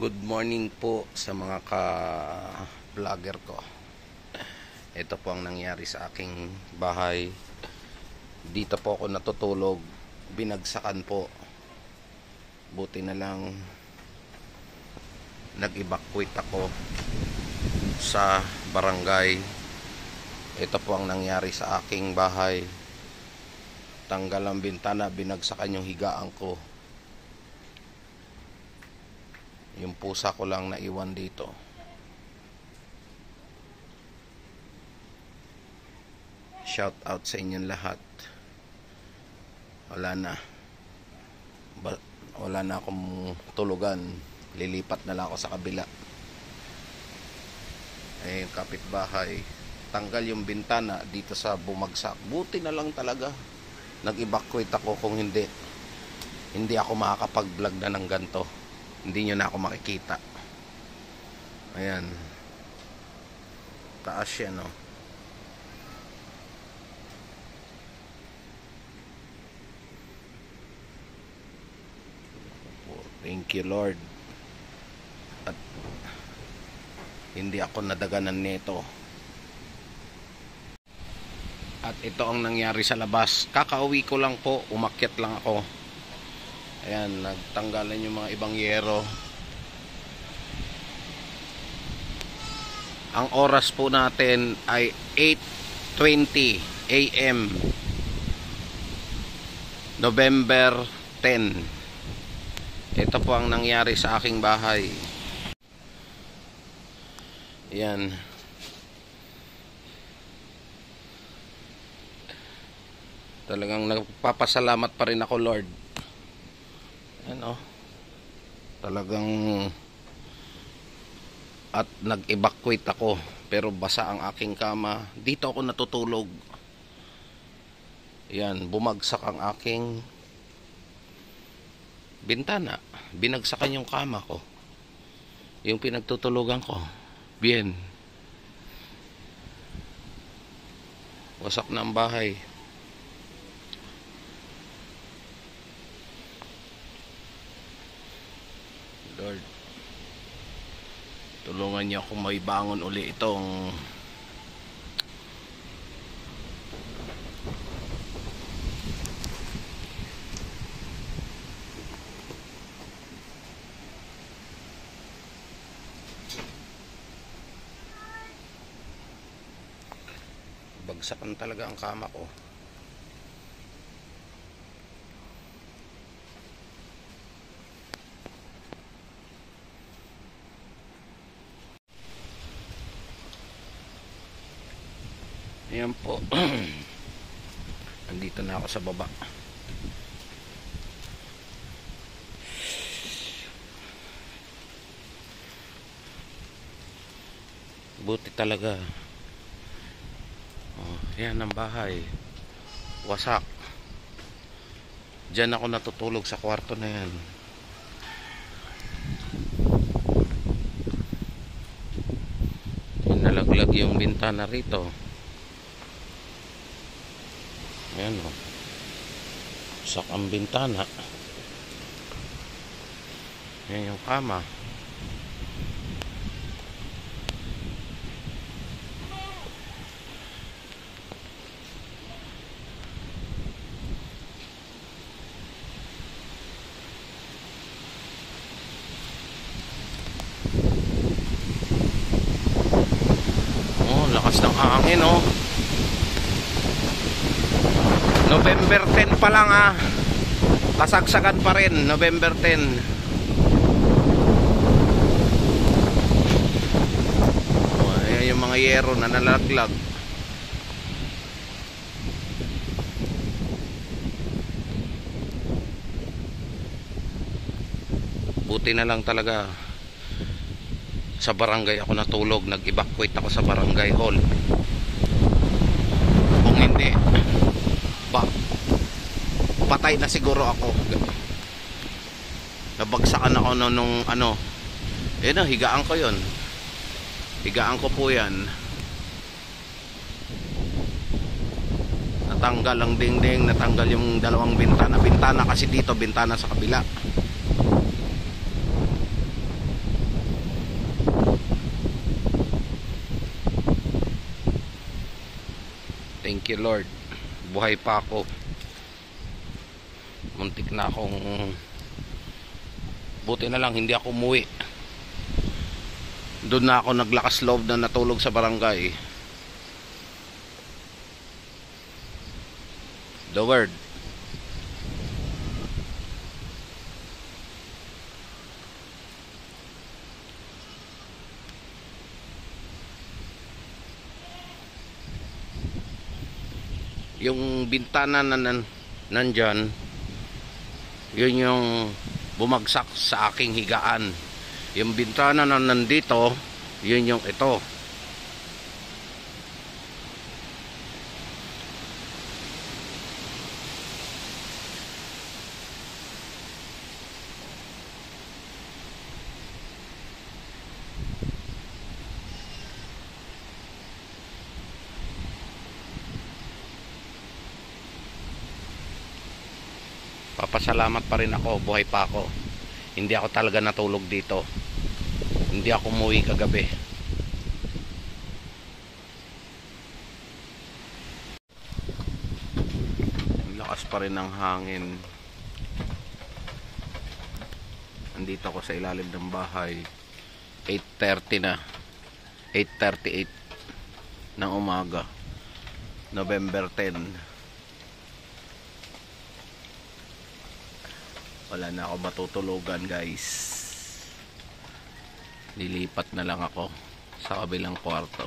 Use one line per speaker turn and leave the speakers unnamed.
Good morning po sa mga ka-vlogger ko. Ito po ang nangyari sa aking bahay. Dito po ako natutulog. Binagsakan po. Buti na lang nag-evacuate ako sa barangay. Ito po ang nangyari sa aking bahay. Tanggal ang bintana, binagsakan yung higaan ko. Yung pusa ko lang naiwan dito. Shout out sa inyong lahat. Wala na akong tulugan. Lilipat na lang ako sa kabila. Yung kapitbahay, tanggal yung bintana dito sa bumagsak. Buti na lang talaga nag-evacuate ako. Kung hindi ako makakapag-vlog na ng ganito. Hindi nyo na ako makikita. Ayan. Taas yan, no? Thank you, Lord. At hindi ako nadaganan nito. At ito ang nangyari sa labas. Kakauwi ko lang po. Umakyat lang ako. Ayan, nagtanggalan yung mga ibang yero. Ang oras po natin ay 8:20 AM November 10. Ito po ang nangyari sa aking bahay. Ayan. Talagang nagpapasalamat pa rin ako, Lord. Ano, talagang at nag-evacuate ako pero basa ang aking kama. Dito ako natutulog. Yan, bumagsak ang aking bintana. Binagsakan yung kama ko, yung pinagtutulugan ko. Bien, wasak na ang bahay. Lord, tulungan niyo akong maibangon uli itong bagsakan talaga ang kama ko. Ayan po. Andito na ako sa baba. Buti talaga. Yan ang bahay. Wasak. Diyan ako natutulog sa kwarto na yan. Nalaglag yung bintana rito. Ayan, o. Sak ang bintana. Ayan yung kama. Oh, lakas ng hangin, oh. November 10 pa lang, ah. Kasagsagan pa rin, November 10. Oh, ayan yung mga yero na nalaglag. Buti na lang talaga sa barangay ako natulog. Nag-evacuate ako sa barangay hall. Kung hindi, patay na siguro ako. Nabagsakan ako nung ano. Na, higaan ko yun. Higaan ko po yan. Natanggal ang dingding. Natanggal yung dalawang bintana. Bintana kasi dito, bintana sa kabila. you Lord. Buhay pa ako. Muntik na akong, buti na lang hindi ako umuwi. Doon na ako naglakas loob na natulog sa barangay. The word. Yung bintana na nandyan, yun yung bumagsak sa aking higaan. Yung bintana na nandito, yun yung ito. Papasalamat pa rin ako, buhay pa ako. Hindi ako talaga natulog dito. Hindi ako umuwi kagabi. Lakas pa rin ng hangin. Andito ako sa ilalim ng bahay. 8:30 na. 8:38 ng umaga. November 10. Wala na ako matutulugan, guys. Lilipat na lang ako sa kabilang kwarto.